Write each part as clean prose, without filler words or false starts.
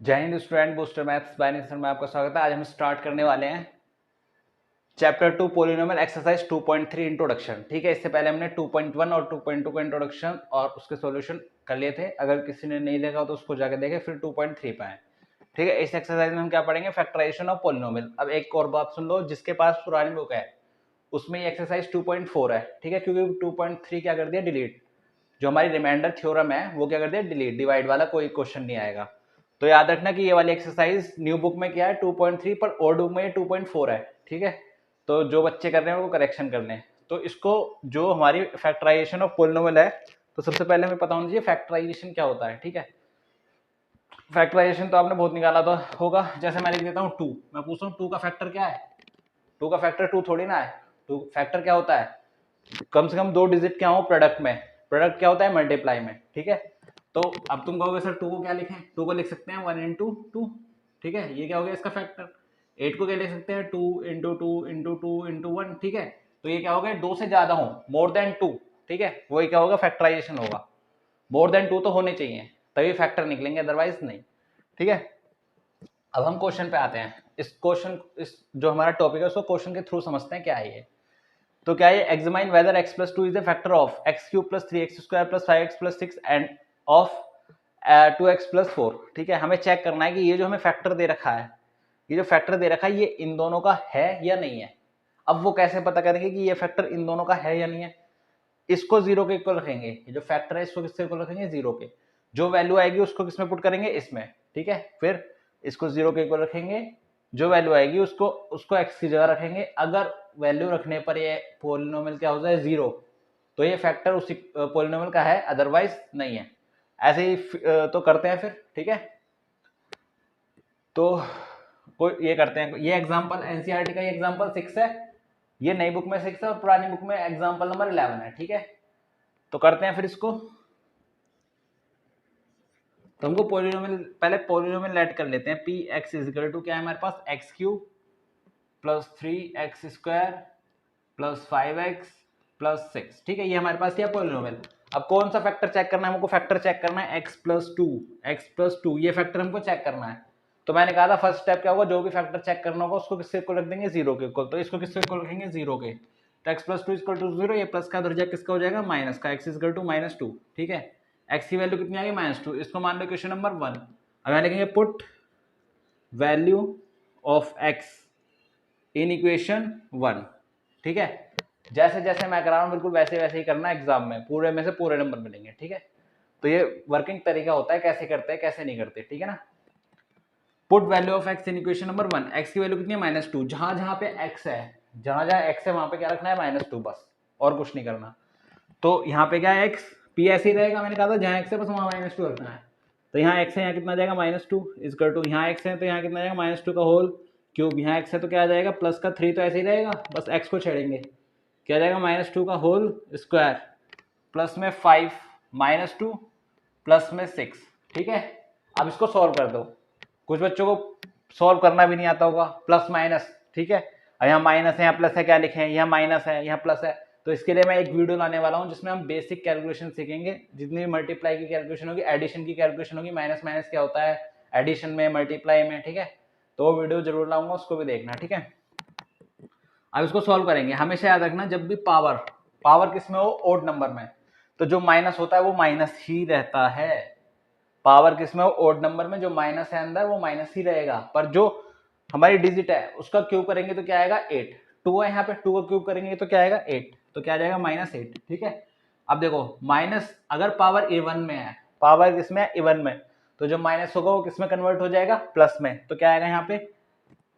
जय हिंद student, booster maths by Nishar में आपका स्वागत है। आज हम स्टार्ट करने वाले हैं चैप्टर 2 पॉलिनोमियल एक्सरसाइज 2.3 इंट्रोडक्शन। ठीक है, इससे पहले हमने 2.1 और 2.2 का इंट्रोडक्शन और उसके सॉल्यूशन कर लिए थे। अगर किसी ने नहीं देखा हो तो उसको जाकर देखें, फिर 2.3 पे आए। ठीक है, इस एक्सरसाइज में हम क्या पढ़ेंगे? Factorisation of polynomial. अब एक और बात सुन लो, जिसके पास पुरानी बुक है उसमें ये एक्सरसाइज 2.4 है। ठीक है, क्योंकि 2.3 क्या कर दिया? डिलीट। जो हमारी रिमाइंडर थ्योरम है वो क्या कर दिया? डिलीट। डिवाइड वाला कोई क्वेश्चन नहीं आएगा। तो याद रखना कि ये वाली एक्सरसाइज न्यू बुक में क्या है? 2.3, पर ओल्ड बुक में ये 2.4 है। ठीक है, तो जो बच्चे कर रहे हैं वो करेक्शन कर लें। तो इसको जो हमारी फैक्टराइजेशन ऑफ पोलिनोमियल है, तो सबसे पहले हमें पता होना चाहिए फैक्टराइजेशन क्या होता है। ठीक है, फैक्टराइजेशन तो आपने बहुत निकाला तो होगा। जैसे मैं लिख देता हूँ 2, मैं पूछता हूँ 2 का फैक्टर क्या है? 2 का फैक्टर 2 थोड़ी ना है। 2 फैक्टर क्या होता है? कम से कम 2 डिजिट क्या हो प्रोडक्ट में। प्रोडक्ट क्या होता है? मल्टीप्लाई में। ठीक है, तो अब तुम कहोगे सर 2 को क्या लिखें? 2 को लिख सकते हैं 1 इंटू 2। ठीक है, ये क्या हो गया इसका फैक्टर। 8 को क्या लिख सकते हैं? 2 इंटू 2 इंटू 2 इंटू 1। ठीक है, तो ये क्या हो गया? 2 से ज्यादा हो, मोर देन 2। ठीक है, वही क्या होगा? फैक्टराइजेशन होगा। मोर देन 2 तो होने चाहिए, तभी फैक्टर निकलेंगे, अदरवाइज नहीं। ठीक है, अब हम क्वेश्चन पे आते हैं। इस जो हमारा टॉपिक है उसको क्वेश्चन के थ्रू समझते हैं क्या है ये। तो क्या ये examine whether x plus 2 is a factor of x cube plus 3x square plus 5x plus 6 and of 2x plus 4। ठीक है, हमें चेक करना है कि ये जो हमें फैक्टर दे रखा है, ये जो फैक्टर दे रखा है, ये इन दोनों का है या नहीं है। अब वो कैसे पता करेंगे कि ये फैक्टर इन दोनों का है या नहीं है? इसको जीरो के इक्वल रखेंगे। ये जो फैक्टर है इसको किसके इक्वल रखेंगे? जीरो के। जो वैल्यू आएगी उसको किसमें पुट करेंगे? इसमें। ठीक है, फिर इसको जीरो के इक्वल रखेंगे। जो वैल्यू आएगी उसको उसको एक्स की जगह रखेंगे। अगर वैल्यू रखने पर ये पोलिनोमियल क्या हो जाए? जीरो, तो ये फैक्टर उसी पोलिनोमियल का है, अदरवाइज नहीं है। ऐसे ही तो करते हैं फिर। ठीक है, तो कोई ये करते हैं। ये एग्जांपल एनसीईआरटी का, ये एग्जांपल 6 है। ये नई बुक में 6 है और पुरानी बुक में एग्जांपल नंबर 11 है। ठीक है, तो करते हैं फिर इसको। तो हमको पोलिनोमियल, पहले पोलिनोमियल लेट कर लेते हैं। P x is equal to क्या है हमारे पास? X cube plus 3x square plus 5x plus 6। ठीक है, ये हमारे पास क्या पोलिनोमियल। अब कौन सा फैक्टर चेक करना है हमको? फैक्टर चेक करना है x plus to. X plus two, ये फैक्टर हमको चेक करना है। तो मैंने कहा था फर्स्ट स्टेप क्या होगा? जो भी फैक्टर चेक करना होगा उसको किससे इक्वल रख देंगे? जीरो के इक्वल। तो इसको किससे इक्वल रखेंगे? जीरो के। तो x plus two equal to zero. ये प्लस का दर्जा किसका हो जाएगा? माइनस का। x equal to minus two. ठीक है, x की वैल्यू कितनी आ गई? Minus two. इसको मान लो इक्वेशन नंबर 1। अब यहाँ लिखेंगे put value of x in equation 1। ठीक है, जैसे जैसे मैं करा रहा हूँ बिल्कुल वैसे वैसे ही करना है। एग्जाम में पूरे में से पूरे नंबर मिलेंगे। ठीक है, तो ये वर्किंग तरीका होता है, कैसे करते हैं कैसे नहीं करते। ठीक है ना। Put value of x in equation number 1। X की वैल्यू कितनी है? Minus two. जहां जहां पे एक्स है, जहां जहां एक्स है वहां पे क्या रखना है? माइनस टू, बस, और कुछ नहीं करना। तो यहाँ पे क्या है? एक्स। पी ऐसे ही रहेगा, मैंने कहा था जहां एक्स है बस वहां माइनस टू रखना है। तो यहाँ एक्स है, यहाँ कितना आ जाएगा? माइनस टू इजकल टू, यहाँ एक्स है तो यहाँ कितना आ जाएगा? माइनस टू का होल क्यूब। यहाँ एक्स है तो क्या आ जाएगा? प्लस का 3 तो ऐसे ही रहेगा, बस एक्स को छेड़ेंगे। क्या आ जाएगा? माइनस टू का होल स्क्वायर प्लस में 5 माइनस टू प्लस में 6। ठीक है, अब इसको सॉल्व कर दो। कुछ बच्चों को सॉल्व करना भी नहीं आता होगा, प्लस माइनस। ठीक है, यहाँ माइनस है, यहाँ प्लस है, क्या लिखे हैं? यहाँ माइनस है, यहाँ प्लस है। तो इसके लिए मैं एक वीडियो लाने वाला हूँ जिसमें हम बेसिक कैलकुलेशन सीखेंगे। जितनी भी मल्टीप्लाई की कैलकुलेशन होगी, एडिशन की कैलकुलेशन होगी, माइनस माइनस क्या होता है एडिशन में, मल्टीप्लाई में। ठीक है, तो वो वीडियो जरूर लाऊंगा, उसको भी देखना। ठीक है, अब इसको सॉल्व करेंगे। हमेशा याद रखना, जब भी पावर पावर किस में हो? ओड नंबर में। तो जो माइनस होता है वो माइनस ही रहता है। पावर किस में हो? ओड नंबर में। जो माइनस है अंदर वो माइनस ही रहेगा, पर जो हमारी डिजिट है उसका क्यूब करेंगे तो क्या आएगा? 8। 2 है यहाँ पे, 2 का क्यूब करेंगे तो क्या आएगा? 8। तो क्या आ जाएगा? माइनस 8। ठीक है, अब देखो माइनस अगर पावर इवन में है, पावर किसमें है? इवन में। तो जो माइनस होगा वो किसमें कन्वर्ट हो जाएगा? प्लस में। तो क्या आएगा यहाँ पे?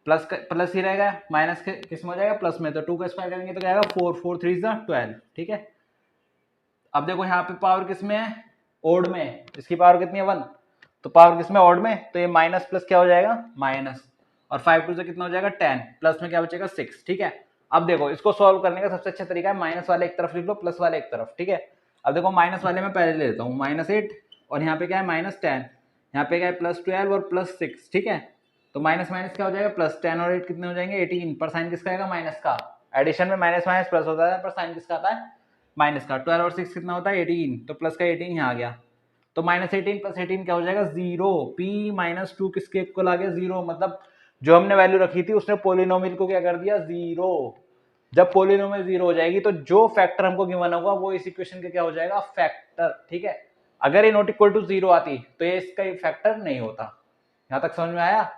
प्लस ही रहेगा। माइनस के किस में हो जाएगा? प्लस में। तो 2 का स्क्वायर करेंगे तो क्या आएगा? 4 4 3 इज 12। ठीक है, अब देखो यहाँ पे पावर किस में है? ओड में। इसकी पावर कितनी है? 1। तो पावर किस में? ओड में। तो ये माइनस प्लस क्या हो जाएगा? माइनस। और 5 टू से कितना हो जाएगा? 10। प्लस में क्या बचेगा? 6। ठीक है, अब देखो इसको सॉल्व करने का सबसे अच्छा तरीका है माइनस वाले एक तरफ लिख लो, प्लस वाले एक तरफ। ठीक है, अब देखो माइनस वाले में पहले ले लेता हूँ माइनस 8, और यहाँ पे क्या है? माइनस 10। यहाँ पे क्या है? प्लस 12 और प्लस 6। ठीक है, तो माइनस माइनस क्या हो जाएगा? प्लस। 10 और 8 कितने हो जाएंगे? 18। पर साइन किसका आएगा? माइनस का। एडिशन में माइनस माइनस प्लस होता है, पर साइन किसका आता है? माइनस का। 12 और 6 कितना होता है? 18। तो प्लस का 18 यहाँ आ गया। तो -18 + 18 क्या हो जाएगा 0। p - 2 किसके इक्वल आ गया 0, मतलब जो हमने वैल्यू रखी थी उसने पोलिनोमियल को क्या कर दिया 0। जब पोलिनोमियल 0 हो जाएगी तो जो फैक्टर हमको गिवन होगा वो इस इक्वेशन का क्या हो जाएगा फैक्टर, ठीक है। अगर ये नॉट इक्वल टू 0 आती तो ये इसका फैक्टर नहीं होता। यहां तक समझ में आया?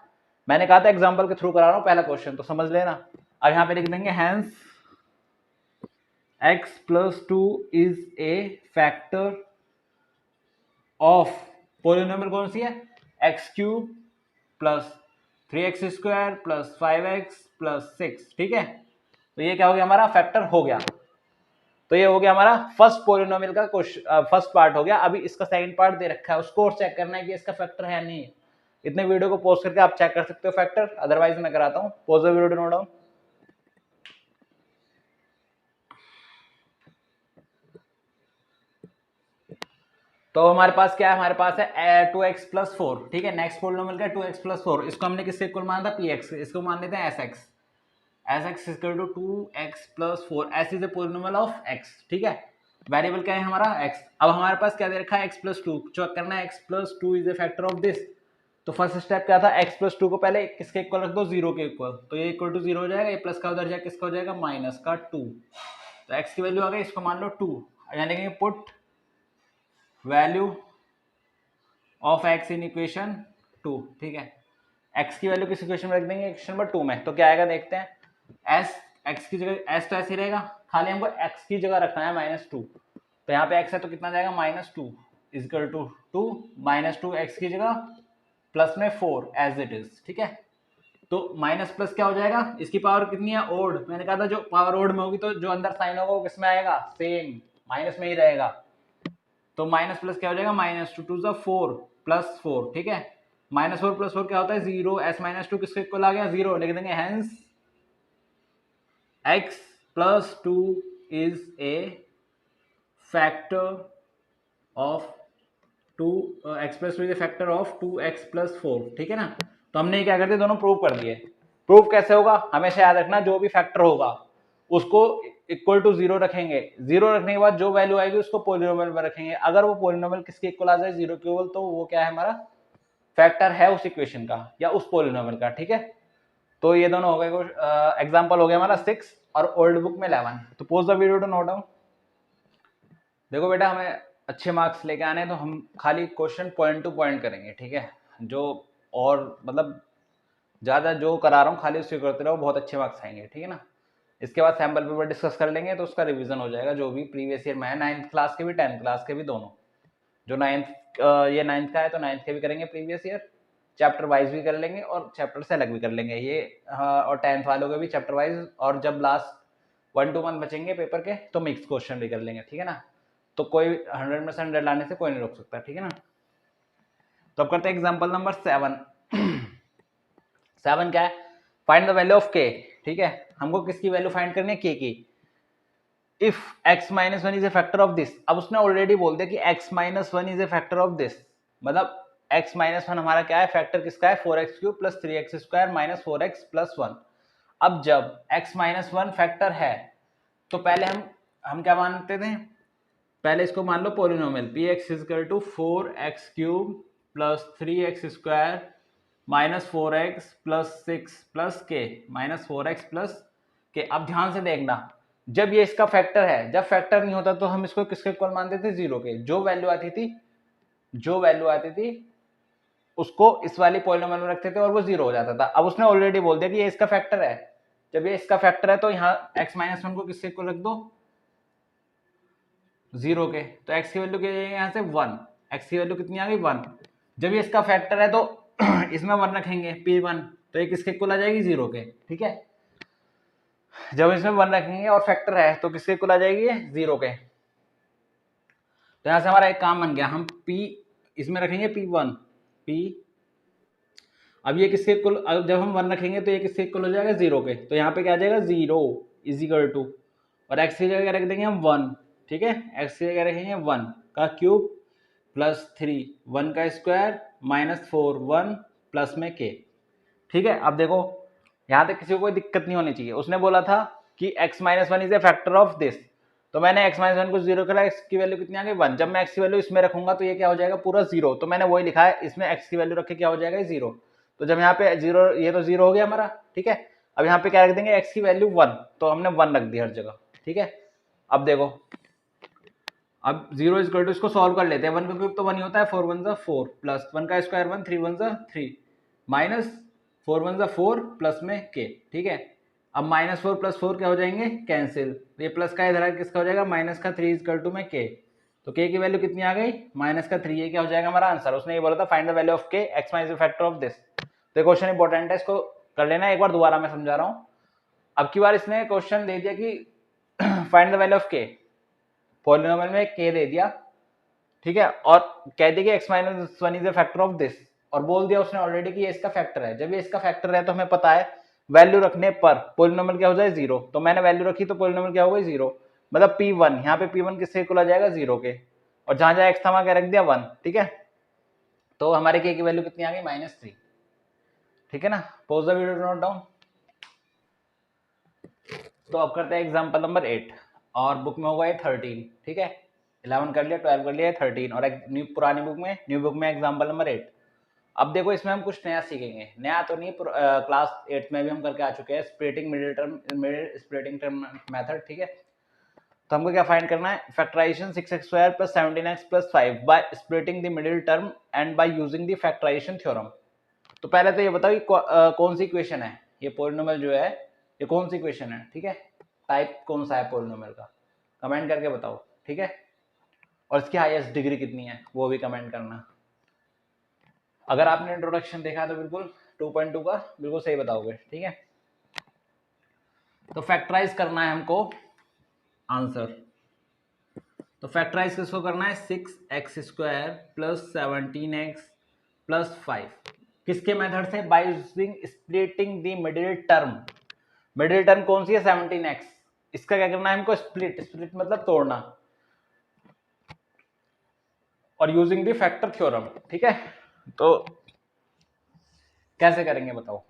मैंने कहा था एग्जांपल के थ्रू करा रहा हूं पहला क्वेश्चन, तो समझ लेना। अब यहां पे लिख देंगे hence x + 2 is a factor of, polynomial कौन सी है x³ + 3x² + 5x + 6, ठीक है। तो ये क्या हो गया हमारा फैक्टर हो गया। तो ये हो गया हमारा फर्स्ट पोलिनोमियल का क्वेश्चन, फर्स्ट पार्ट हो गया। अभी इसका सेकंड पार्ट दे रखा है, उसको और चेक करना है कि इसका फैक्टर है या नहीं। इतने वीडियो को पॉज करके आप चेक कर सकते हो फैक्टर, अदरवाइज मैं कराता हूं। Pause the video, note down. तो हमारे पास क्या है, हमारे पास है 2x + 4, ठीक है। नेक्स्ट पोलिनोमियल का 2x + 4, इसको हमने किससे इक्वल माना था px, इसको मान लेते हैं sx। sx = 2x + 4, s is a polynomial of x, ठीक है। वेरिएबल क्या है हमारा x। अब हमारे पास क्या दे रखा है x + 2, चेक करना है x + 2 is a factor of this. तो फर्स्ट स्टेप क्या था, x + 2 को पहले किसके इक्वल रख दो 0 के इक्वल, तो ये इक्वल टू 0 हो जाएगा। ये प्लस का उधर जाएगा किसका हो जाएगा -2। तो x की वैल्यू आ गई, इसको मान लो 2, यानी कि put value of x in equation 2, ठीक है। x की वैल्यू किस इक्वेशन में रख देंगे, इक्वेशन नंबर 2 में। तो क्या आएगा देखते हैं, s x की जगह s तो ऐसे रहेगा, खाली हमको x की जगह रखना है -2। तो यहाँ पे x है तो कितना जाएगा -2 = 2 -2 x की जगह प्लस में 4 एज इट इज, ठीक है। तो माइनस प्लस क्या हो जाएगा, इसकी पावर कितनी है ओड, मैंने कहा था जो पावर ओड में होगी तो जो अंदर साइन होगा वो किसमें आएगा सेम, माइनस में ही रहेगा। तो माइनस प्लस क्या हो जाएगा -2 2 = 4 + 4, ठीक है। -4 + 4 क्या होता है 0, s - 2 किसके इक्वल आ गया 0, लिख देंगे hence x + 2 is a factor of 2 x + 2 is a factor of 2x + 4, ठीक है ना। तो हमने ये क्या कर दिया, दोनों प्रूव कर दिए। प्रूव कैसे होगा, हमेशा याद रखना जो भी फैक्टर होगा उसको इक्वल टू 0 रखेंगे। 0 रखने के बाद जो वैल्यू आएगी उसको पोलिनोमियल में रखेंगे। अगर वो पोलिनोमियल किसके इक्वल आ जाए 0 के इक्वल, तो वो क्या है हमारा फैक्टर है उस इक्वेशन का या उस पोलिनोमियल का, ठीक है। तो ये दोनों हो गए, एग्जांपल हो गया हमारा 6 और ओल्ड बुक में 11। तो pause the video to note down. देखो बेटा, हमें अच्छे मार्क्स लेके आने तो हम खाली क्वेश्चन पॉइंट टू पॉइंट करेंगे, ठीक है। जो और मतलब ज़्यादा जो करा रहा हूँ खाली उससे करते रहो, बहुत अच्छे मार्क्स आएंगे, ठीक है ना। इसके बाद सैम्पल पेपर डिस्कस कर लेंगे तो उसका रिवीजन हो जाएगा, जो भी प्रीवियस ईयर में है, 9th क्लास के भी 10th क्लास के भी दोनों। जो 9th ये 9th का है तो 9th के भी करेंगे प्रीवियस ईयर, चैप्टर वाइज भी कर लेंगे और चैप्टर से अलग भी कर लेंगे ये। और 10th वालों के भी चैप्टर वाइज, और जब लास्ट 1-2 मंथ बचेंगे पेपर के तो मिक्स क्वेश्चन भी कर लेंगे, ठीक है ना। तो कोई 100% लाने से कोई नहीं रोक सकता, ठीक है ना। तो अब करते हैं एग्जांपल नंबर 7। 7 क्या है, find the value of k, ठीक है। हमको किसकी वैल्यू फाइंड करनी है k की। If x - 1 is a factor of this, अब उसने ऑलरेडी बोल दिया कि x - 1 is a factor of this, मतलब x - 1 हमारा क्या है फैक्टर किसका है 4x³ + 3x² - 4x + 1। अब जब x - 1 फैक्टर है तो पहले हम क्या मानते थे, पहले इसको मान लो polynomial px = 4x³ + 3x² - 4x + 6 + k - 4x + k। अब ध्यान से देखना, जब ये इसका फैक्टर है, जब फैक्टर नहीं होता तो हम इसको किसके इक्वल मानते थे 0 के। जो वैल्यू आती थी उसको इस वाली पोलिनोमियल में रखते थे और वो 0 हो जाता था। अब उसने ऑलरेडी बोल दिया कि ये इसका फैक्टर है, जब ये इसका फैक्टर है तो यहाँ x - 1 को किसके इक्वल रख दो 0 के। तो x की वैल्यू क्या जाएगी यहाँ से 1, x की वैल्यू कितनी आ गई 1। जब ये इसका फैक्टर है तो इसमें 1 रखेंगे p1, तो ये किसके इक्वल आ जाएगी 0 के, ठीक है। जब इसमें 1 रखेंगे और फैक्टर है तो किसके इक्वल आ जाएगी 0 के। तो यहाँ से हमारा एक काम बन गया, हम p इसमें रखेंगे p1 p। अब ये किसके इक्वल, जब हम 1 रखेंगे तो ये किसके इक्वल हो जाएगा 0 के। तो यहाँ पे क्या आ जाएगा 0 = और x की जगह रख देंगे हम 1, ठीक है। x की जगह रखेंगे 1 का क्यूब + 3 1 का स्क्वायर -4 1 प्लस में k, ठीक है। अब देखो यहाँ तक किसी को कोई दिक्कत नहीं होनी चाहिए। उसने बोला था कि x - 1 is a factor of this, तो मैंने x माइनस वन को जीरो करा, x की वैल्यू कितनी आ गई 1। जब मैं x की वैल्यू इसमें रखूंगा तो ये क्या हो जाएगा पूरा जीरो, तो मैंने वही लिखा है इसमें x की वैल्यू रखे क्या हो जाएगा जीरो। तो जब यहाँ पे जीरो, ये तो जीरो हो गया हमारा, ठीक है। अब यहाँ पे क्या रख देंगे x की वैल्यू 1, तो हमने 1 रख दिया हर जगह, ठीक है। अब देखो, अब जीरो इज इक्वल टू, इसको सॉल्व कर लेते हैं। 1 का क्यूब तो 1 ही होता है, 4 1 4 प्लस 1 का स्क्वायर 1, 3 1 3 माइनस 4 1 4 प्लस में k, ठीक है। अब -4 + 4 क्या हो जाएंगे कैंसिल, ये प्लस का इधर किसका हो जाएगा माइनस का 3 इज इक्वल टू में k। तो k की वैल्यू कितनी आ गई माइनस का 3, ये क्या हो जाएगा हमारा आंसर। उसने ये बोला था find the value of k, x minus the factor of this. तो ये क्वेश्चन इंपॉर्टेंट है, इसको कर लेना एक बार, दोबारा मैं समझा रहा हूँ। अब की बार इसने क्वेश्चन दे दिया कि find the value of k, polynomial में k दे दिया, ठीक है, और कह दिया कि x minus one is the factor of this, और बोल दिया उसने ऑलरेडी कि ये इसका फैक्टर है। जब ये इसका फैक्टर है तो हमें पता है वैल्यू रखने पर पॉलिनोमियल क्या हो जाए जीरो, तो मैंने वैल्यू रखी तो पॉलिनोमियल क्या हो गई जीरो, मतलब p1, यहाँ पे p1 किससे इक्वल आ जाएगा जीरो के, और जहां जहां x था वहां क्या रख दिया 1, ठीक है। तो हमारे k की वैल्यू कितनी आ गई -3, ठीक है ना। Pause the video, note down. तो अब करते हैं एग्जांपल नंबर 8, और बुक में होगा ये 13, ठीक है। 11 कर लिया, 12 कर लिया, 13, और एक पुरानी बुक में, न्यू बुक में एग्जांपल नंबर 8। अब देखो इसमें हम कुछ नया सीखेंगे, नया तो नहीं, क्लास 8 में भी हम करके आ चुके हैं, splitting middle term, middle splitting term method, ठीक है। तो हमको क्या फाइंड करना है, factorisation 6x² + 17x + 5 by splitting the middle term and by using the factorisation theorem. तो पहले तो ये बताओ कि कौन सी इक्वेशन है, ये पॉलिनोमियल जो है ये कौन सी इक्वेशन है, ठीक है। टाइप कौन सा है पॉलिनोमियल का, कमेंट करके बताओ, ठीक है। और इसकी हाईएस्ट डिग्री कितनी है वो भी कमेंट करना। अगर आपने इंट्रोडक्शन देखा तो बिल्कुल 2.2 का बिल्कुल सही बताओगे, ठीक है। तो फैक्टराइज करना है हमको आंसर। तो फैक्टराइज किसको करना है, 6x² + 17x + 5, किसके मेथड से, by using splitting the middle term. Middle term कौन सी है 17x, इसका क्या करना है हमको स्प्लिट, स्प्लिट मतलब तोड़ना, और यूजिंग द फैक्टर थ्योरम, ठीक है। तो कैसे करेंगे बताओ।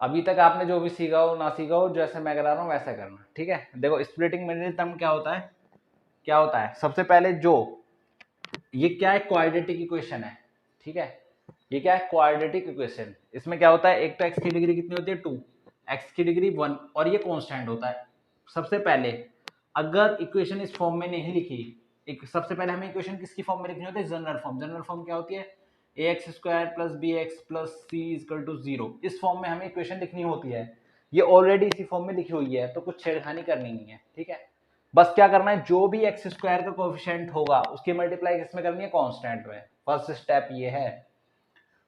अभी तक आपने जो भी सीखा हो ना सीखा हो, जैसे मैं करा रहा हूँ वैसा करना, ठीक है। देखो स्प्लिटिंग मिडिल टर्म क्या होता है, क्या होता है सबसे पहले, जो ये क्या है क्वाड्रेटिक इक्वेशन है, ठीक है। ये क्या है क्वाड्रेटिक इक्वेशन, इसमें क्या होता है, एक तो x की डिग्री कितनी होती है 2, x की डिग्री 1, और ये कांस्टेंट होता है। सबसे पहले अगर इक्वेशन इस फॉर्म में नहीं लिखी, एक सबसे पहले हमें इक्वेशन किसकी फॉर्म में लिखनी होती है, जनरल फॉर्म। जनरल फॉर्म क्या होती है, ax² + bx + c = 0, इस फॉर्म में हमें इक्वेशन लिखनी होती है। ये ऑलरेडी इसी फॉर्म में लिखी हुई है, तो कुछ छेड़खानी करनी नहीं है, ठीक है। बस क्या करना है, जो भी x² का कोएफिशिएंट होगा उसकी मल्टीप्लाई किसमें करनी है, कांस्टेंट में। फर्स्ट स्टेप ये है,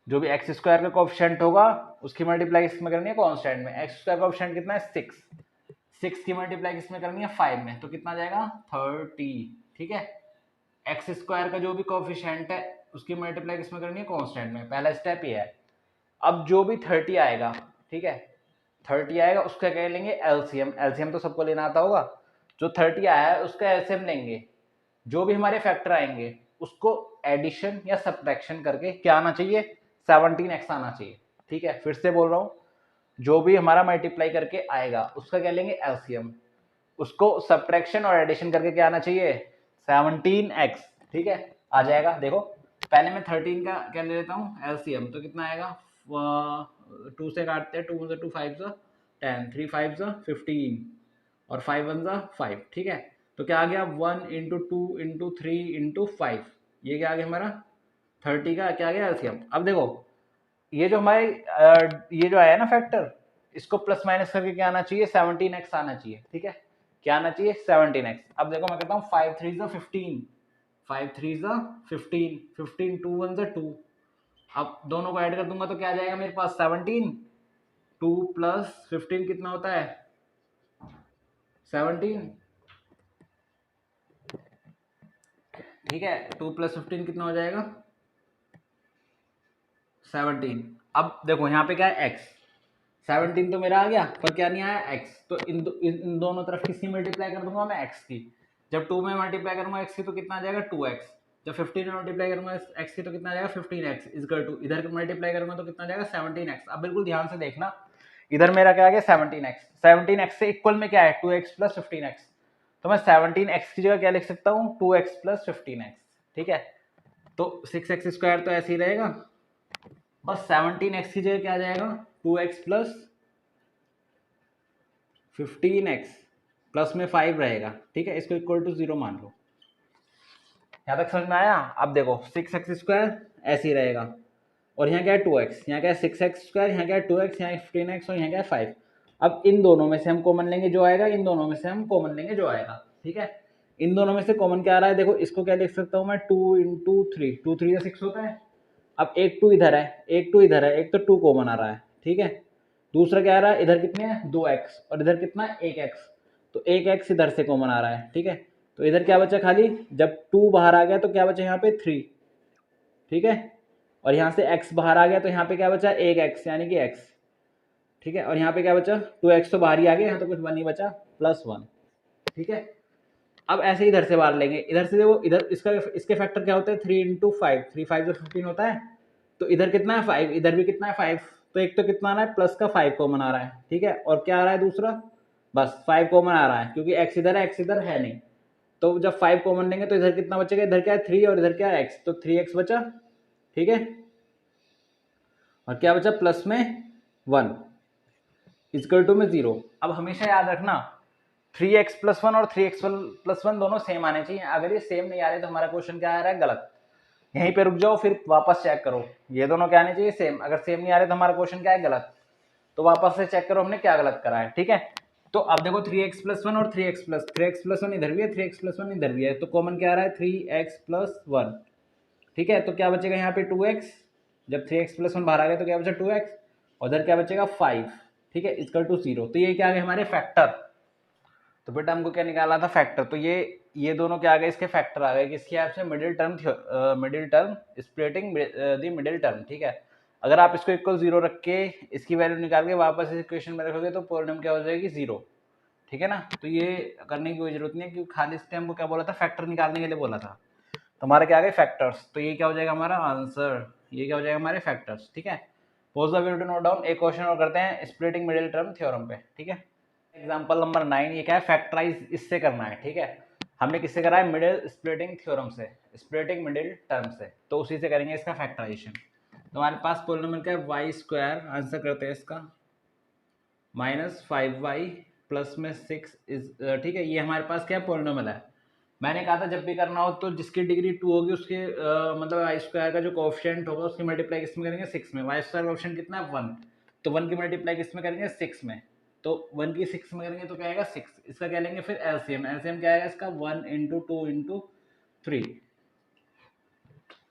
जो भी x² का कोएफिशिएंट होगा उसकी मल्टीप्लाई किसमें करनी है, कांस्टेंट में। x² का कोएफिशिएंट कितना है 6, 6 की मल्टीप्लाई किसमें करनी है 5 में, तो कितना जाएगा 30, ठीक है। x² का जो भी कोएफिशिएंट है उसकी मल्टीप्लाई किसमें करनी है, कांस्टेंट में। पहला स्टेप ये है। अब जो भी 30 आएगा, ठीक है, 30 आएगा उसका क्या लेंगे एलसीएम। एलसीएम तो सबको लेना आता होगा। जो 30 आया है उसका एलसीएम लेंगे, जो भी हमारे फैक्टर आएंगे उसको एडिशन या सब्ट्रैक्शन करके क्या आना चाहिए, 17x आना चाहिए, ठीक है। फिर से बोल रहा हूँ, जो भी हमारा मल्टीप्लाई करके आएगा उसका क्या लेंगे एलसीएम, उसको सब्ट्रैक्शन और एडिशन करके क्या आना चाहिए 17x, ठीक है। आ जाएगा, देखो पहले मैं 13 का क्या ले लेता हूँ एलसीएम, तो कितना आएगा 2 से काटते हैं, 2 × 2 = 5 = 10, 3 × 5 = 15, और 5 × 1 = 5, ठीक है। तो क्या आ गया 1 × 2 × 3 × 5, ये क्या आ गया हमारा 30 का क्या आ गया एलसीएम। अब देखो ये जो हमारे ये जो आया ना फैक्टर, इसको प्लस माइनस करके क्या आना चाहिए 17x आना चाहिए, ठीक है। क्या आना चाहिए 17x। अब देखो मैं कहता हूँ 5 3 = 15, 5 3 = 15, 15 2 1 = 2। अब दोनों को ऐड कर दूंगा तो क्या आ जाएगा मेरे पास 17, 2 + 15 कितना होता है 17, ठीक है। 2 + 15 कितना हो जाएगा 17। अब देखो यहाँ पे क्या है x, 17 तो मेरा आ गया, पर क्या नहीं आया x, तो इन दोनों तरफ किसकी मल्टीप्लाई कर दूंगा मैं x की। जब 2 में मल्टीप्लाई करूंगा x की तो कितना आ जाएगा 2x, जब 15 में मल्टीप्लाई करूंगा x की तो कितना आ जाएगा 15x, इधर मल्टीप्लाई करूंगा तो कितना आ जाएगा 17x। अब बिल्कुल ध्यान से देखना, इधर मेरा क्या आ गया 17x, 17x से इक्वल में क्या है 2x प्लस 15x, तो मैं 17x की जगह क्या लिख सकता हूँ 2x प्लस 15x, ठीक है। तो 6x स्क्वायर तो ऐसे ही रहेगा और 17x की जगह क्या आ जाएगा 2x प्लस 15x प्लस में 5 रहेगा, ठीक है। इसको इक्वल टू 0 मान लो। यहाँ तक समझ में आया। अब देखो 6x स्क्वायर ऐसे ही रहेगा और यहाँ क्या है 2x, यहाँ क्या है 6x स्क्वायर, यहाँ क्या है 2x, यहाँ 15x और यहाँ क्या है 5। अब इन दोनों में से हम कॉमन लेंगे जो आएगा, इन दोनों में से हम कॉमन लेंगे जो आएगा, ठीक है। इन दोनों में से कॉमन क्या आ रहा है, देखो इसको क्या लिख सकता हूँ मैं 2 इंटू 3, 2 3 6 होता है। अब एक 2 इधर है, एक 2 इधर है, एक तो 2 कॉमन आ रहा है, ठीक है। दूसरा क्या आ रहा है, इधर कितने हैं 2x और इधर कितना है 1x, तो 1x इधर से कॉमन आ रहा है, ठीक है। तो इधर क्या बचा खाली, जब 2 बाहर आ गया तो क्या बचा यहाँ पे 3, ठीक है। और यहाँ से x बाहर आ गया तो यहाँ पे क्या बचा 1x यानी कि x, ठीक है। और यहाँ पे क्या बचा 2x तो बाहर ही आ गया, यहाँ तो कुछ 1 ही बचा प्लस 1, ठीक है। अब ऐसे इधर से बाहर लेंगे, इधर से देखो इधर इसके फैक्टर क्या होते हैं 3 इंटू 5, 3 5 जो 15 होता है। तो इधर कितना है 5, इधर भी कितना है 5, तो एक तो कितना आ रहा है प्लस का 5 कॉमन आ रहा है, ठीक है। और क्या आ रहा है दूसरा, बस 5 कॉमन आ रहा है क्योंकि x इधर है, x इधर है नहीं। तो जब 5 कॉमन लेंगे तो इधर कितना बचेगा, इधर क्या है 3 और इधर क्या है x, तो 3x बचा, ठीक है। और क्या बचा प्लस में 1 इक्वल टू में 0। अब हमेशा याद रखना 3x प्लस 1 और 3x प्लस 1 दोनों सेम आने चाहिए। अगर ये सेम नहीं आ रहे तो हमारा क्वेश्चन क्या आ रहा है गलत। यहीं पे रुक जाओ फिर वापस चेक करो, ये दोनों क्या आने चाहिए सेम। अगर सेम नहीं आ रहे तो हमारा क्वेश्चन क्या है गलत, तो वापस से चेक करो हमने क्या गलत करा है, ठीक है। तो अब देखो 3x प्लस 1 और 3x प्लस 1 इधर भी है, 3x प्लस 1 इधर भी है, तो कॉमन क्या आ रहा है 3x प्लस 1, ठीक है। तो क्या बचेगा यहाँ पे 2x, जब 3x प्लस 1 बाहर आ गया तो क्या बचा 2x और उधर क्या बचेगा 5, ठीक है, इक्वल टू 0। तो ये क्या आ गए हमारे फैक्टर। तो बेटा हमको क्या निकाला था फैक्टर, तो ये दोनों क्या आ गए इसके फैक्टर आ गए, किसकी आपसे middle term splitting the middle term, ठीक है। अगर आप इसको इक्वल 0 रख के इसकी वैल्यू निकाल के वापस इस इक्वेशन में रखोगे तो पॉलिनॉमियल क्या हो जाएगी 0, ठीक है ना। तो ये करने की कोई जरूरत नहीं है क्योंकि खाली इसके हमको क्या बोला था फैक्टर निकालने के लिए बोला था। तो हमारे क्या आ गए फैक्टर्स, तो ये क्या हो जाएगा हमारा आंसर, ये क्या हो जाएगा हमारे फैक्टर्स, ठीक है। Pause the video to note down. एक क्वेश्चन और करते हैं स्प्लिटिंग मिडिल टर्म थ्योरम पे, ठीक है। एग्जांपल नंबर 9, ये क्या है फैक्टराइज इससे करना है, ठीक है। हमने किससे करा है मिडिल स्प्लिटिंग थ्योरम से, स्प्लिटिंग मिडिल टर्म से, तो उसी से करेंगे इसका फैक्टराइजेशन। तो हमारे पास पॉलिनोमियल क्या है वाई स्क्वायर, आंसर करते हैं इसका -5y प्लस में 6 इज, ठीक है। ये हमारे पास क्या पॉलिनोमियल है। मैंने कहा था जब भी करना हो तो जिसकी डिग्री 2 होगी उसके मतलब वाई स्क्वायर का जो कोएफिशिएंट होगा उसकी मल्टीप्लाई किसमें करेंगे 6 में। वाई स्क्वायर कोएफिशिएंट कितना है 1, तो 1 की मल्टीप्लाई किसमें करेंगे 6 में, तो 1 की 6 में करेंगे तो क्या आएगा 6। इसका क्या लेंगे फिर एलसीएम, एलसीएम क्या आएगा इसका 1 इंटू 2 इंटू 3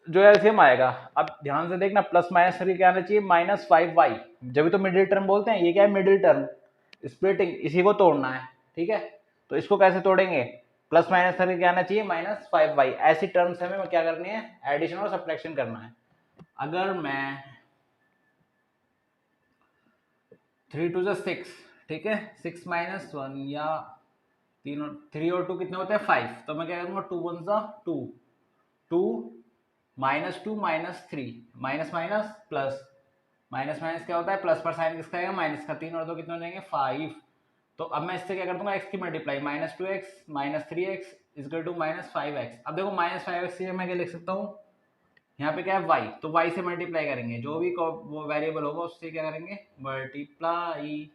जो एलसीएम आएगा। अब ध्यान से देखना प्लस माइनस करके क्या आना चाहिए -5y, जब भी तो मिडिल टर्म बोलते हैं, ये क्या है मिडिल टर्म स्प्लिटिंग, इसी को तोड़ना है, ठीक है। तो इसको कैसे तोड़ेंगे, प्लस माइनस करके क्या आना चाहिए -5y। ऐसी टर्म्स हमें क्या करनी है एडिशन और सब्ट्रैक्शन करना है। अगर मैं 3 2 6, ठीक है, 6 माइनस 1 या 3 और 2 कितने होते हैं 5, तो मैं क्या करूँगा 2 1 2, 2 -2 -3, minus minus plus, minus minus क्या होता है प्लस पर साइन किसका आएगा माइनस का, 3 और 2 कितने हो जाएंगे 5। तो अब मैं इससे क्या कर दूंगा x की multiply -2x -3x is equal to -5x। अब देखो -5x से मैं क्या लिख सकता हूँ, यहाँ पे क्या है y, तो y से मल्टीप्लाई करेंगे, जो भी वो वेरिएबल होगा उससे क्या करेंगे मल्टीप्लाई।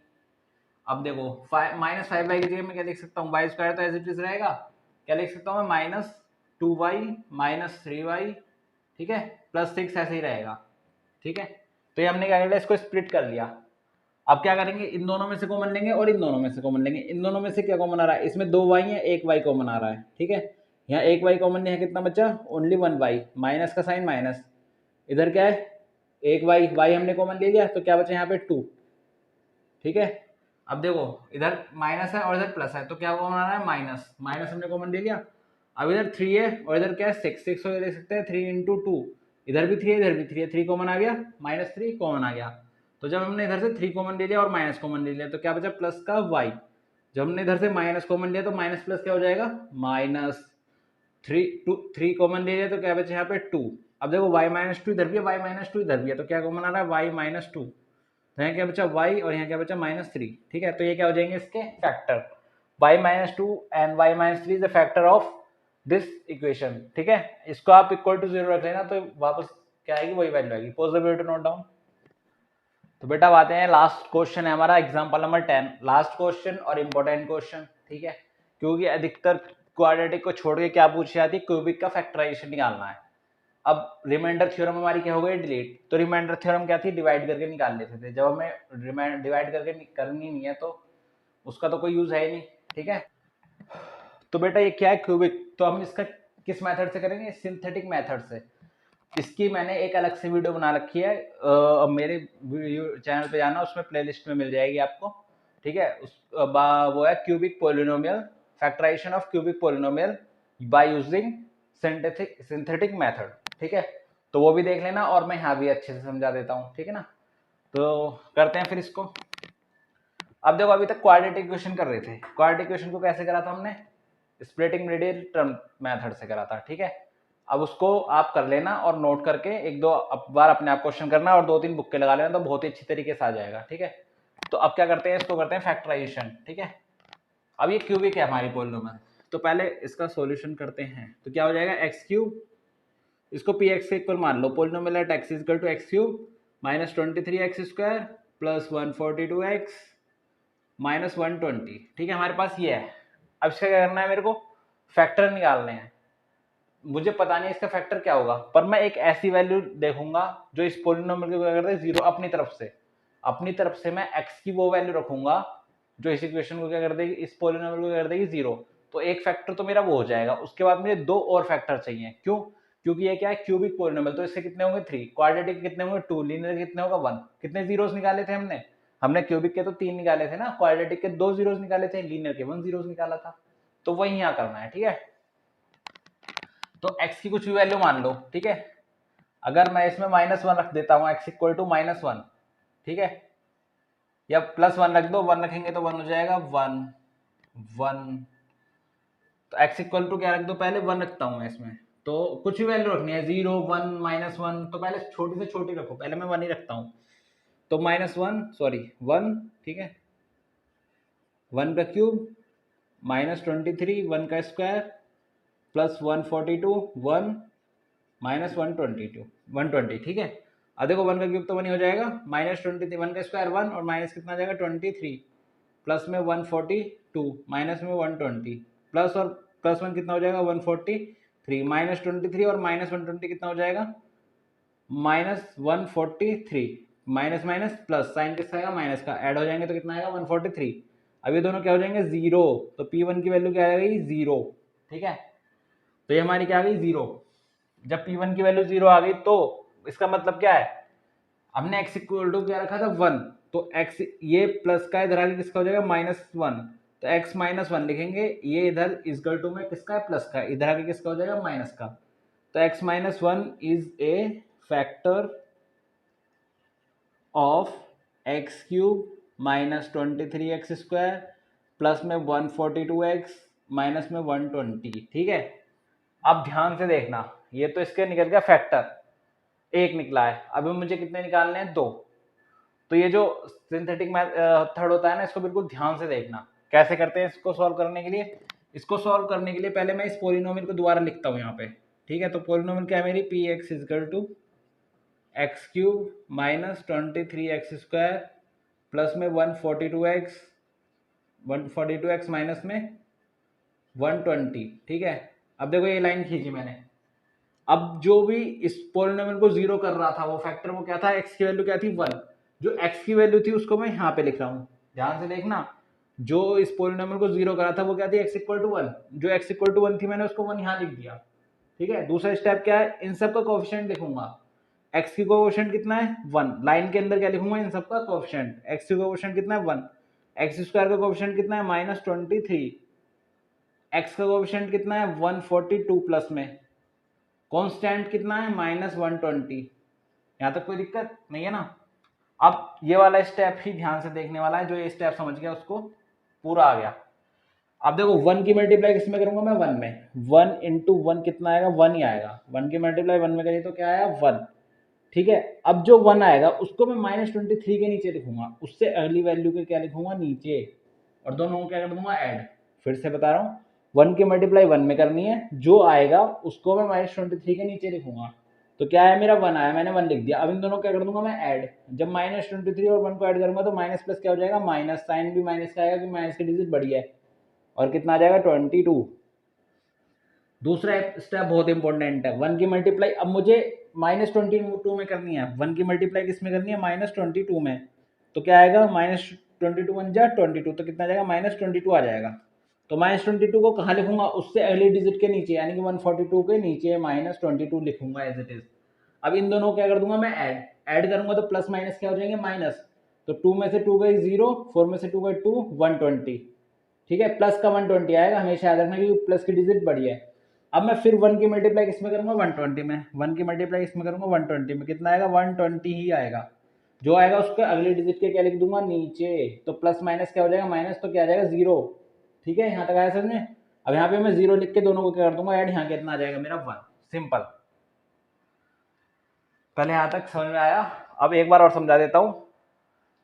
अब देखो -5y की जगह मैं क्या लिख सकता हूँ वाई स्क्वायर तो एज इट इज रहेगा, क्या लिख सकता हूँ मैं -2y -3y, ठीक है, +6 ऐसे ही रहेगा, ठीक है। तो ये हमने क्या कर लिया इसको स्प्लिट कर लिया। अब क्या करेंगे इन दोनों में से कॉमन लेंगे और इन दोनों में से कॉमन लेंगे। इन दोनों में से क्या कॉमन आ रहा है, इसमें 2y है 1y कॉमन आ रहा है, ठीक है। यहाँ 1y कॉमन नहीं है, कितना बचा ओनली 1y, माइनस का साइन माइनस, इधर क्या है 1y हमने कॉमन ले लिया तो क्या बचा यहाँ पे 2, ठीक है। अब देखो इधर माइनस है और इधर प्लस है तो क्या कॉमन आ रहा है माइनस, माइनस हमने कॉमन ले लिया। अब इधर 3 है और इधर क्या है 6 को ले सकते हैं 3 इंटू 2, इधर भी 3 है इधर भी 3 है, 3 कॉमन आ गया -3 कॉमन आ गया। तो जब हमने इधर से 3 कॉमन ले लिया और माइनस कॉमन ले लिया तो क्या बचा प्लस का y। जब हमने इधर से माइनस कॉमन लिया तो माइनस प्लस क्या हो जाएगा -3 कॉमन ले लिया तो क्या बचा यहाँ पे 2। अब देखो y -2 इधर भी है y -2 इधर भी है तो क्या कॉमन आ रहा है y -2, तो यहाँ क्या बचा y और यहाँ क्या बचा -3, ठीक है। तो ये क्या हो जाएंगे इसके factor, y-2 and y-3 is the factor of this equation, ठीक है। इसको आप इक्वल टू 0 रख लेना तो वापस क्या आएगी, वही वैल्यू आएगी। Pause the video to note down. तो बेटा अब आते हैं लास्ट क्वेश्चन है हमारा एग्जांपल नंबर 10, लास्ट क्वेश्चन और इम्पोर्टेंट क्वेश्चन, ठीक है, क्योंकि अधिकतर क्वाड्रेटिक को छोड़ के क्या पूछी जाती है, क्यूबिक का फैक्टराइजेशन निकालना है। अब रिमाइंडर थ्योरम हमारी क्या हो गई, डिलीट। तो रिमाइंडर थ्योरम क्या थी, डिवाइड करके निकाल लेते थे। जब हमें डिवाइड करके करनी नहीं है तो उसका तो कोई यूज है ही नहीं, ठीक है। तो बेटा ये क्या है, क्यूबिक। तो हम इसका किस मेथड से करेंगे, सिंथेटिक मेथड से। इसकी मैंने एक अलग से वीडियो बना रखी है, मेरे चैनल पे जाना, उसमें प्लेलिस्ट में मिल जाएगी आपको, ठीक है। वो है cubic polynomial, factorisation of cubic polynomial by using synthetic method, ठीक है। तो वो भी देख लेना और मैं यहाँ भी अच्छे से समझा देता हूँ, ठीक है ना। तो करते हैं फिर इसको। अब देखो अभी तक क्वाड्रेटिक इक्वेशन कर रहे थे, क्वाड्रेटिक इक्वेशन को कैसे करा था हमने, स्प्लिटिंग रेडियल टर्म मेथड से करा था, ठीक है। अब उसको आप कर लेना और नोट करके एक दो बार अपने आप क्वेश्चन करना और 2-3 बुक के लगा लेना, तो बहुत ही अच्छी तरीके से आ जाएगा, ठीक है। तो अब क्या करते हैं, इसको करते हैं फैक्टराइजेशन, ठीक है। अब ये क्यूबिक है हमारी पोलिनोमियल, तो पहले इसका सॉल्यूशन करते हैं। तो क्या हो जाएगा, एक्स क्यूब, इसको पी एक्स के इक्वल मान लो, polynomial at x equal to x cube minus 23x² plus 142x minus 120, ठीक है। हमारे पास ये है। अब इसका क्या करना है, मेरे को फैक्टर निकालने हैं। मुझे पता नहीं इसका फैक्टर क्या होगा, पर मैं एक ऐसी वैल्यू देखूंगा जो इस पोलिनोमियल को क्या करता है, जीरो। अपनी तरफ से मैं x की वो वैल्यू रखूंगा जो इस इक्वेशन को क्या कर देगी, इस पोलिनोमियल को क्या कर देगी, जीरो। तो एक फैक्टर तो मेरा वो हो जाएगा। उसके बाद मुझे 2 और फैक्टर चाहिए, क्यों, क्योंकि ये क्या है, क्यूबिक पोलिनोमियल। तो इससे कितने होंगे 3, क्वाड्रेटिक कितने होंगे 2, लीनियर कितने होगा 1। कितने जीरोस निकाले थे हमने क्यूबिक के तो 3 निकाले थे ना, क्वाड्रेटिक के 2 जीरोस निकाले थे, लीनियर के 1 जीरोस निकाला था। तो वही यहाँ करना है, ठीक है। तो x की कुछ भी वैल्यू मान लो, ठीक है। अगर मैं इसमें -1 रख देता हूँ, x इक्वल टू -1, ठीक है, या +1 रख दो, 1 रखेंगे तो 1 हो जाएगा, 1 तो x इक्वल टू क्या रख दो, पहले 1 रखता हूँ मैं इसमें। तो कुछ भी वैल्यू रखनी है, 0, 1, -1, तो पहले छोटी से छोटी रखो, पहले मैं 1 ही रखता हूँ। तो -1, ठीक है, 1 का क्यूब -23, 1 का स्क्वायर प्लस 142, 1 माइनस 120, ठीक है। अब देखो 1 का क्यूब तो 1 ही हो जाएगा, -23, 1 का स्क्वायर 1 और माइनस कितना आ जाएगा 23, प्लस में 142, माइनस में 120, प्लस और प्लस 1 कितना हो जाएगा 143, -23 और -120 कितना हो जाएगा -143, माइनस माइनस प्लस, साइन किसका आएगा, माइनस का, ऐड हो जाएंगे तो कितना आएगा 143। अब ये दोनों क्या हो जाएंगे, जीरो। तो P1 की वैल्यू क्या आ गई, जीरो, ठीक है। तो ये हमारी क्या आ गई, जीरो। जब P1 की वैल्यू जीरो आ गई तो इसका मतलब क्या है, हमने x इक्वल टू क्या रखा था 1, तो x ये प्लस का इधर आगे किसका हो जाएगा -1, तो x -1 लिखेंगे, ये इधर इक्वल टू में किसका है, प्लस का, इधर आगे किसका हो जाएगा, माइनस का। तो x -1 is a factor of x cube -23x² plus में 142x माइनस में 120, ठीक है। अब ध्यान से देखना, ये तो इसके निकल गया फैक्टर, एक निकला है। अभी मुझे कितने निकालने हैं, 2। तो ये जो सिंथेटिक मेथड होता है ना, इसको बिल्कुल ध्यान से देखना कैसे करते हैं इसको सॉल्व करने के लिए। इसको सॉल्व करने के लिए पहले मैं इस पोलिनोमियल को दोबारा लिखता हूँ यहाँ पे, ठीक है। तो पोलिनोमियल क्या है मेरी, P x equal to x cube -23x² plus में 142x माइनस में 120, ठीक है। अब देखो ये लाइन खींची मैंने। अब जो भी इस पोलिनोमियल को जीरो कर रहा था वो फैक्टर वो क्या था, x की वैल्यू क्या थी 1। जो x की वैल्यू थी उसको मैं यहाँ पे लिख रहा हूँ, ध्यान से देखना। जो इस पोलिनोमियल को जीरो करा था वो क्या थी, x इक्वल टू 1। जो x इक्वल टू 1 थी मैंने उसको 1 यहाँ लिख दिया, ठीक है। दूसरा स्टेप क्या है, इन सब का कोएफिशिएंट लिखूंगा। x की कोएफिशिएंट कितना है 1, लाइन के अंदर क्या लिखूंगा, इन सब का कोएफिशिएंट। x की कोएफिशिएंट कितना है 1, x स्क्वायर का कोएफिशिएंट कितना है -23, x का कोएफिशिएंट कितना है 142 प्लस में कांस्टेंट कितना है -120। यहाँ तक कोई दिक्कत नहीं है ना। अब ये वाला स्टेप ही ध्यान से देखने वाला है, जो ये स्टेप समझ गया उसको पूरा आ गया। अब देखो 1 की मल्टीप्लाई किसमें करूंगा मैं, 1 में। 1 × 1 कितना आएगा, 1 ही आएगा। 1 की मल्टीप्लाई 1 में करिए तो क्या आया 1, ठीक है। अब जो 1 आएगा उसको मैं -23 के नीचे लिखूंगा, उससे अगली वैल्यू के क्या लिखूंगा, नीचे, और दोनों को क्या कर दूंगा, ऐड। फिर से बता रहा हूँ, 1 की मल्टीप्लाई 1 में करनी है, जो आएगा उसको मैं -23 के नीचे लिखूंगा। तो क्या है, मेरा 1 आया, मैंने 1 लिख दिया। अब इन दोनों को क्या कर दूंगा मैं, ऐड। जब -23 और 1 को ऐड करूंगा तो माइनस प्लस क्या हो जाएगा, माइनस, साइन भी माइनस का आएगा क्योंकि माइनस की डिजिट बड़ी है। और कितना आ जाएगा, 22। दूसरा स्टेप बहुत इंपॉर्टेंट है, 1 की मल्टीप्लाई अब मुझे -22 में करनी है। 1 की मल्टीप्लाई किस में करनी है, -22 में। तो क्या आएगा, -22 1 जा 22, तो कितना आ जाएगा, -22 आ जाएगा। तो -22 को कहाँ लिखूंगा, उससे अगली डिजिट के नीचे, यानी कि 142 के नीचे -22 लिखूंगा एज इट इज। अब इन दोनों को क्या कर दूंगा मैं, ऐड करूंगा तो प्लस माइनस क्या हो जाएंगे, माइनस। तो 2 में से 2 गई 0, 4 में से 2 गई 2, 120। ठीक है, प्लस का 120 आएगा, हमेशा याद रखना क्योंकि प्लस की डिजिट बड़ी है। अब मैं फिर 1 की मल्टीप्लाई किसमें करूंगा, 120 में। 1 की मल्टीप्लाई किसमें करूंगा, 120 में। कितना आएगा, 120 ही आएगा। जो आएगा उसके अगली डिजिट के क्या लिख दूंगा, नीचे। तो प्लस माइनस क्या हो जाएगा, माइनस, तो क्या आ जाएगा, 0। ठीक है, यहाँ तक आया समझ में। अब यहाँ पे मैं 0 लिख के दोनों को क्या कर दूंगा, ऐड। यहाँ कितना आ जाएगा मेरा, 1। सिंपल। पहले यहाँ तक समझ में आया। अब एक बार और समझा देता हूँ।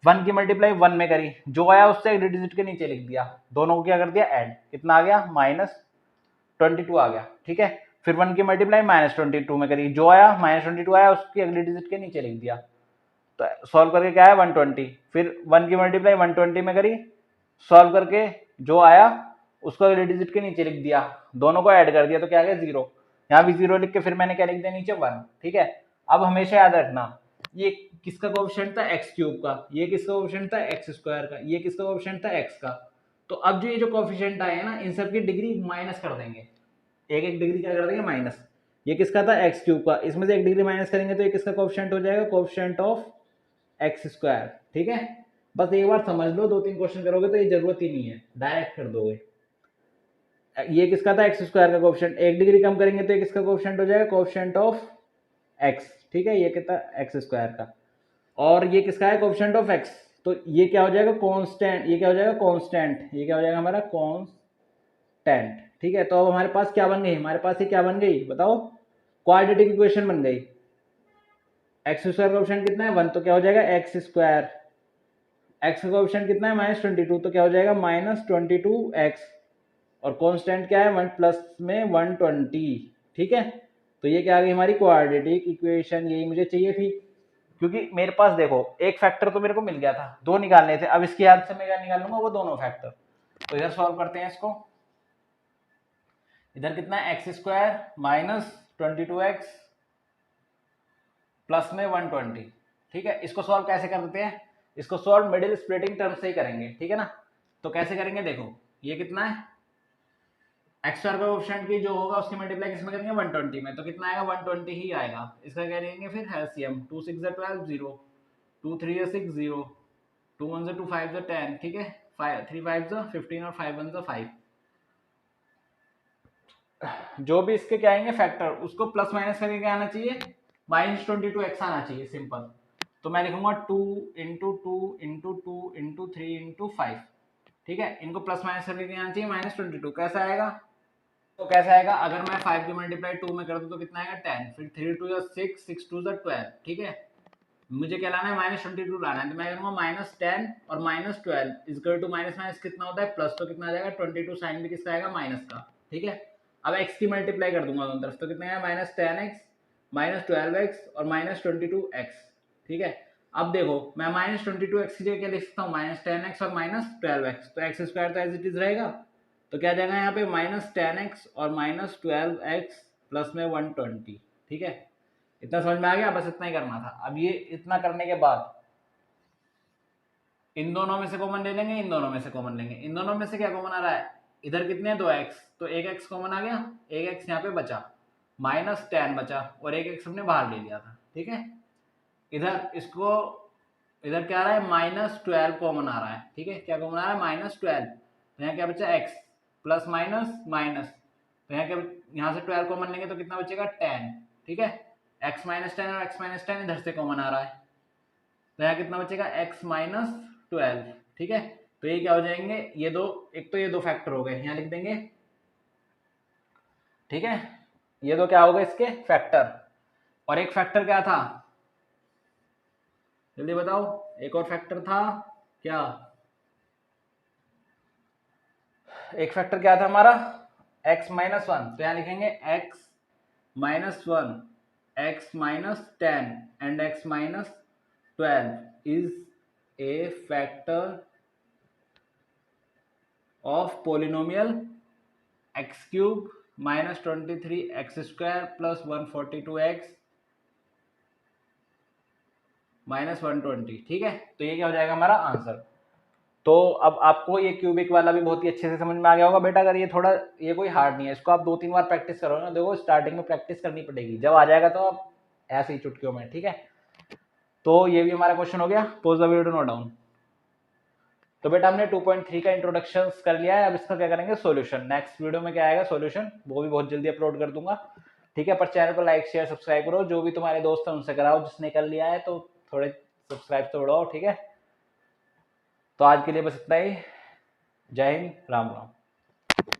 1 की मल्टीप्लाई 1 में करी, जो आया उससे अगली डिजिट के नीचे लिख दिया, दोनों को क्या कर दिया, ऐड। कितना आ गया, -22 आ गया। ठीक है, फिर 1 की मल्टीप्लाई -22 में करी, जो आया -22 आया, उसकी अगली डिजिट के नीचे लिख दिया। तो सॉल्व करके क्या है, 120। फिर 1 की मल्टीप्लाई 120 में करी, सॉल्व करके जो आया उसको अगली डिजिट के नीचे लिख दिया, दोनों को ऐड कर दिया, तो क्या आ गया, 0। यहाँ भी 0 लिख के फिर मैंने क्या लिख दिया, नीचे 1। ठीक है। अब हमेशा याद रखना, ये किसका कोएफिशिएंट था, x क्यूब का। ये किसका कोएफिशिएंट था, x स्क्वायर का। ये किसका कोएफिशिएंट था, x का। तो अब जो ये जो कोएफिशिएंट आए हैं ना, इन सब की डिग्री माइनस कर देंगे। एक एक डिग्री क्या कर देंगे, माइनस। ये किसका था, x क्यूब का, इसमें से एक डिग्री माइनस करेंगे तो ये किसका कोएफिशिएंट हो जाएगा, कोएफिशिएंट ऑफ एक्स स्क्वायर। ठीक है, बस एक बार समझ लो, 2-3 क्वेश्चन करोगे तो ये जरूरत ही नहीं है, डायरेक्ट कर दोगे। ये किसका था, एक्स स्क्वायर का कोएफिशिएंट। एक डिग्री कम करेंगे तो ये किसका कोएफिशिएंट हो जाएगा, कोएफिशिएंट ऑफ एक्स। ठीक है, ये कितना, एक्स स्क्वायर का। और ये किसका है, कोएफिशिएंट ऑफ एक्स। तो ये क्या हो जाएगा, कांस्टेंट। ये क्या हो जाएगा, कांस्टेंट। ये क्या हो जाएगा हमारा, कांस्टेंट। ठीक है, तो अब हमारे पास क्या बन गई, हमारे पास ये क्या बन गई, बताओ, क्वाड्रेटिक इक्वेशन बन गई। एक्स स्क्वायर का ऑप्शन कितना है, 1, तो क्या हो जाएगा, एक्स स्क्वायर। एक्स का ऑप्शन कितना है, -22, तो क्या हो जाएगा, -22x। और कांस्टेंट क्या है, 1 प्लस में 120। ठीक है, तो ये क्या आ गई हमारी क्वाड्रेटिक इक्वेशन, यही मुझे चाहिए थी। क्योंकि मेरे पास देखो, एक फैक्टर तो मेरे को मिल गया था, 2 निकालने थे। अब इसकी याद से मैं क्या निकाल लूंगा, वो दोनों फैक्टर। तो इधर सॉल्व करते हैं इसको। इधर कितना है, एक्स स्क्वायर -22x प्लस में 120। ठीक है, इसको सॉल्व कैसे कर देते हैं, इसको सॉल्व मिडिल स्प्लिटिंग टर्म से ही करेंगे। ठीक है ना, तो कैसे करेंगे, देखो ये कितना है, एक्स स्क्वायर का ऑप्शन की जो होगा उसकी मल्टीप्लाई किसमें करेंगे, 120 में। तो कितना आएगा, 120 ही आएगा। इसका क्या लेंगे फिर, एलसीएम। 2 6 12 0, 2 3 6 0, 2 1 2 5 10। ठीक है, 5 3 5 15 और 5 1 5। जो भी इसके क्या आएंगे फैक्टर, उसको प्लस माइनस करके क्या आना चाहिए, -22x आना चाहिए, सिंपल। तो मैं लिखूंगा 2 इंटू 2 इंटू 2 इंटू 3 इंटू 5। ठीक है, इनको प्लस माइनस करके क्या आना चाहिए, -22। कैसा आएगा, तो कैसा आएगा, अगर मैं 5 की मल्टीप्लाई 2 में कर दूं तो कितना आएगा, 10। फिर 3 2 6, 6 2 12। ठीक है, मुझे क्या लाना है, -22 लाना है। तो मैं करूंगा -10 और -12 इक्वल टू माइनस माइनस कितना होता है, प्लस। तो कितना आ जाएगा, 22 साइन भी किसका आएगा, माइनस का। ठीक है, अब x की मल्टीप्लाई कर दूंगा दोनों तरफ, तो कितना आएगा, -10x -12x और -22x। ठीक है, अब देखो मैं -22x की जगह क्या लिख सकता हूँ, -10x और -12x। तो एक्स स्क्वायर तो एज इट इज रहेगा। तो क्या जाएगा यहाँ पे, -10x और -12x प्लस में 120। ठीक है, इतना समझ में आ गया, बस इतना ही करना था। अब ये इतना करने के बाद इन दोनों में से कॉमन ले लेंगे, इन दोनों में से कॉमन लेंगे। इन दोनों में से क्या कॉमन आ रहा है, इधर कितने हैं, 2x, तो एक x कॉमन आ गया, एक x यहाँ पे बचा, -10 बचा और एक x हमने बाहर ले लिया था। ठीक है, इधर इसको, इधर क्या आ रहा है, -12 कॉमन आ रहा है। ठीक है, क्या कॉमन आ रहा है, -12। तो यहाँ क्या बचा, x प्लस माइनस माइनस। तो यहाँ क्या, यहाँ से 12 कॉमन लेंगे तो कितना बचेगा, 10। ठीक है, x -10 और x -10 इधर से कॉमन आ रहा है, तो यहाँ कितना बचेगा, x -12। ठीक है, तो ये क्या हो जाएंगे, ये दो, एक तो ये दो फैक्टर हो गए, यहाँ लिख देंगे। ठीक है, ये दो क्या हो गए इसके फैक्टर। और एक फैक्टर क्या था, जल्दी बताओ। एक और फैक्टर था क्या? एक फैक्टर क्या था हमारा? x माइनस वन, तो यहाँ लिखेंगे x minus one, x minus 10 and x minus 12 is a factor of polynomial x cube minus 23x² plus 142x minus 120। ठीक है, तो ये क्या हो जाएगा हमारा आंसर। तो अब आपको ये क्यूबिक वाला भी बहुत ही अच्छे से समझ में आ गया होगा बेटा। अगर ये कोई हार्ड नहीं है, इसको आप 2-3 बार प्रैक्टिस करो ना, देखो स्टार्टिंग में प्रैक्टिस करनी पड़ेगी, जब आ जाएगा तो आप ऐसे ही चुटकियों में। ठीक है, तो ये भी हमारा क्वेश्चन हो गया। Pose the video, note down. तो बेटा हमने 2.3 का इंट्रोडक्शन कर लिया है, अब इसका क्या करेंगे सॉल्यूशन। नेक्स्ट वीडियो में क्या आएगा सॉल्यूशन, वो भी बहुत जल्दी अपलोड कर दूंगा। ठीक है, पर चैनल को लाइक शेयर सब्सक्राइब करो, जो भी तुम्हारे दोस्त हैं उनसे कराओ, जिसने कर लिया है तो थोड़े सब्सक्राइब तो बढ़ाओ। ठीक है, तो आज के लिए बस इतना ही। जय हिंद, राम राम।